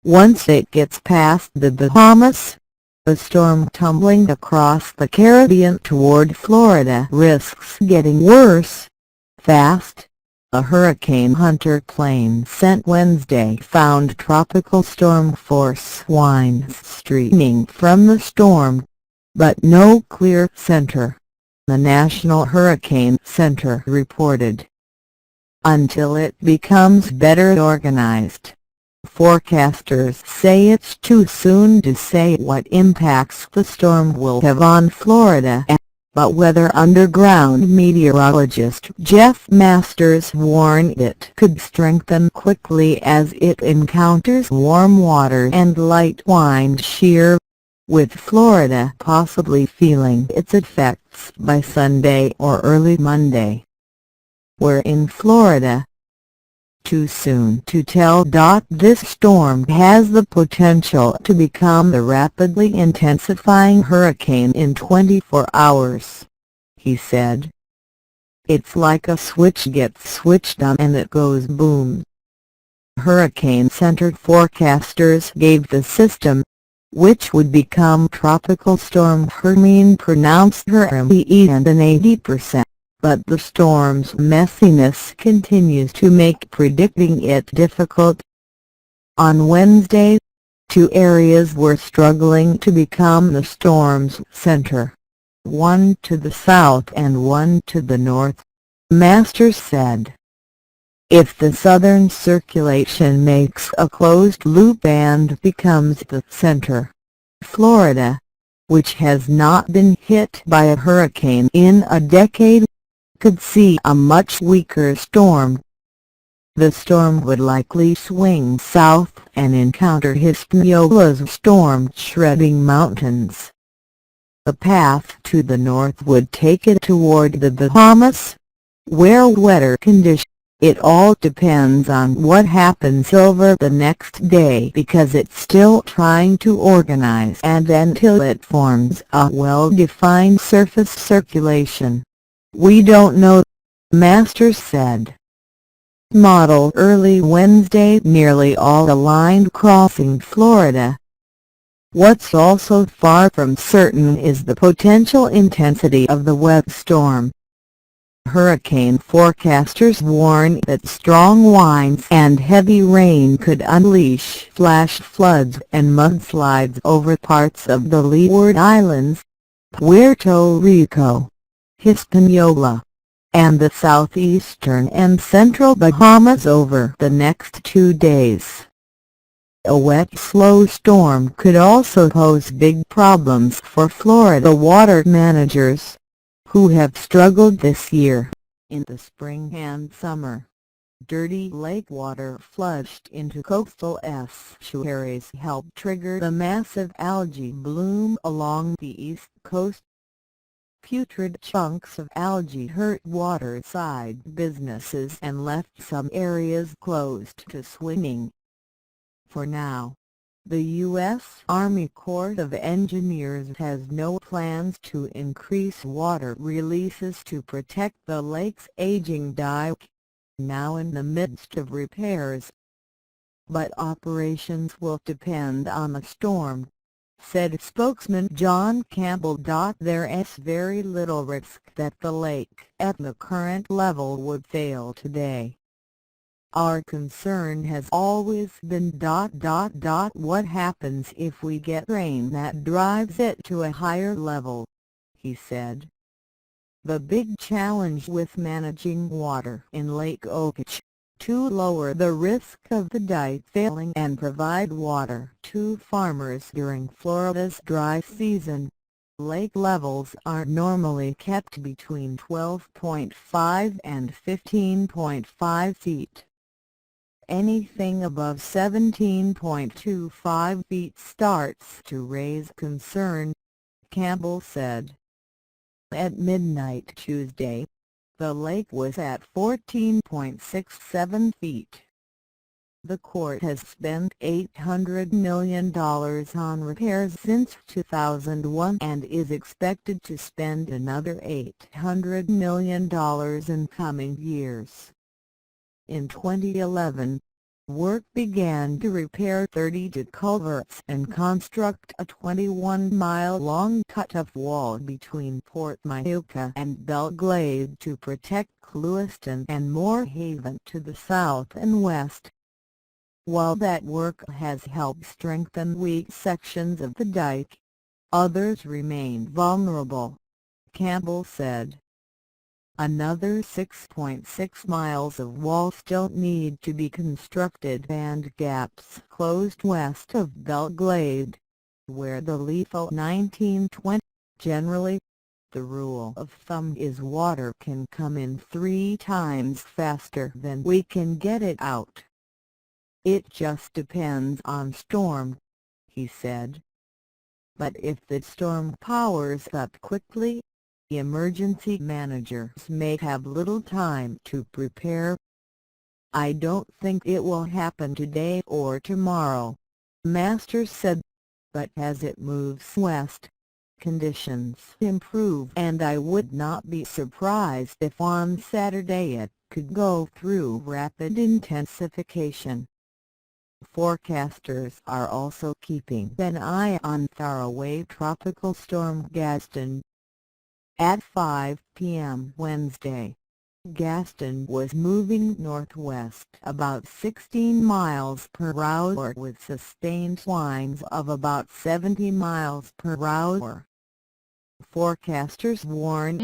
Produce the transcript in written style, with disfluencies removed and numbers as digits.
Once it gets past the Bahamas, a storm tumbling across the Caribbean toward Florida risks getting worse fast. A Hurricane Hunter plane sent Wednesday found tropical storm force winds streaming from the storm, but no clear center, the National Hurricane Center reported. Until it becomes better organized, forecasters say it's too soon to say what impacts the storm will have on Florida, but weather underground meteorologist Jeff Masters warned it could strengthen quickly as it encounters warm water and light wind shear, with Florida possibly feeling its effects by Sunday or early Monday. We're in Florida. Too soon to tell. This storm has the potential to become a rapidly intensifying hurricane in 24 hours, he said. It's like a switch gets switched on and it goes boom. Hurricane Center forecasters gave the system, which would become Tropical Storm Hermine, pronounced Hermine and an 80%. But the storm's messiness continues to make predicting it difficult. On Wednesday, two areas were struggling to become the storm's center, one to the south and one to the north, Masters said. If the southern circulation makes a closed loop and becomes the center, Florida, which has not been hit by a hurricane in a decade, could see a much weaker storm. The storm would likely swing south and encounter Hispaniola's storm-shredding mountains. The path to the north would take it toward the Bahamas, where wetter conditions. It all depends on what happens over the next day because it's still trying to organize and until it forms a well-defined surface circulation, we don't know, Masters said. Model early Wednesday nearly all aligned crossing Florida. What's also far from certain is the potential intensity of the wet storm. Hurricane forecasters warn that strong winds and heavy rain could unleash flash floods and mudslides over parts of the Leeward Islands, Puerto Rico, Hispaniola, and the southeastern and central Bahamas over the next 2 days. A wet slow storm could also pose big problems for Florida water managers, who have struggled this year. In the spring and summer, dirty lake water flushed into coastal estuaries helped trigger the massive algae bloom along the east coast. Putrid chunks of algae hurt waterside businesses and left some areas closed to swimming. For now, the U.S. Army Corps of Engineers has no plans to increase water releases to protect the lake's aging dike, now in the midst of repairs. But operations will depend on the storm, said spokesman John Campbell. There's very little risk that the lake at the current level would fail today. Our concern has always been ... what happens if we get rain that drives it to a higher level, he said. The big challenge with managing water in Lake Okeechobee, to lower the risk of the dike failing and provide water to farmers during Florida's dry season. Lake levels are normally kept between 12.5 and 15.5 feet. Anything above 17.25 feet starts to raise concern, Campbell said. At midnight Tuesday, the lake was at 14.67 feet. The court has spent $800 million on repairs since 2001 and is expected to spend another $800 million in coming years. In 2011, work began to repair 32 culverts and construct a 21-mile-long cut-off wall between Port Mahuka and Belgrade to protect Clewiston and Moorhaven to the south and west. While that work has helped strengthen weak sections of the dike, others remain vulnerable, Campbell said. Another 6.6 miles of wall still need to be constructed and gaps closed west of Belgrade, where the lethal 1920. Generally, the rule of thumb is water can come in 3 times faster than we can get it out. It just depends on storm, he said. But if the storm powers up quickly, emergency managers may have little time to prepare. I don't think it will happen today or tomorrow, Masters said, but as it moves west, conditions improve and I would not be surprised if on Saturday it could go through rapid intensification. Forecasters are also keeping an eye on faraway tropical storm Gaston. At 5 p.m. Wednesday, Gaston was moving northwest about 16 miles per hour with sustained winds of about 70 miles per hour. Forecasters warn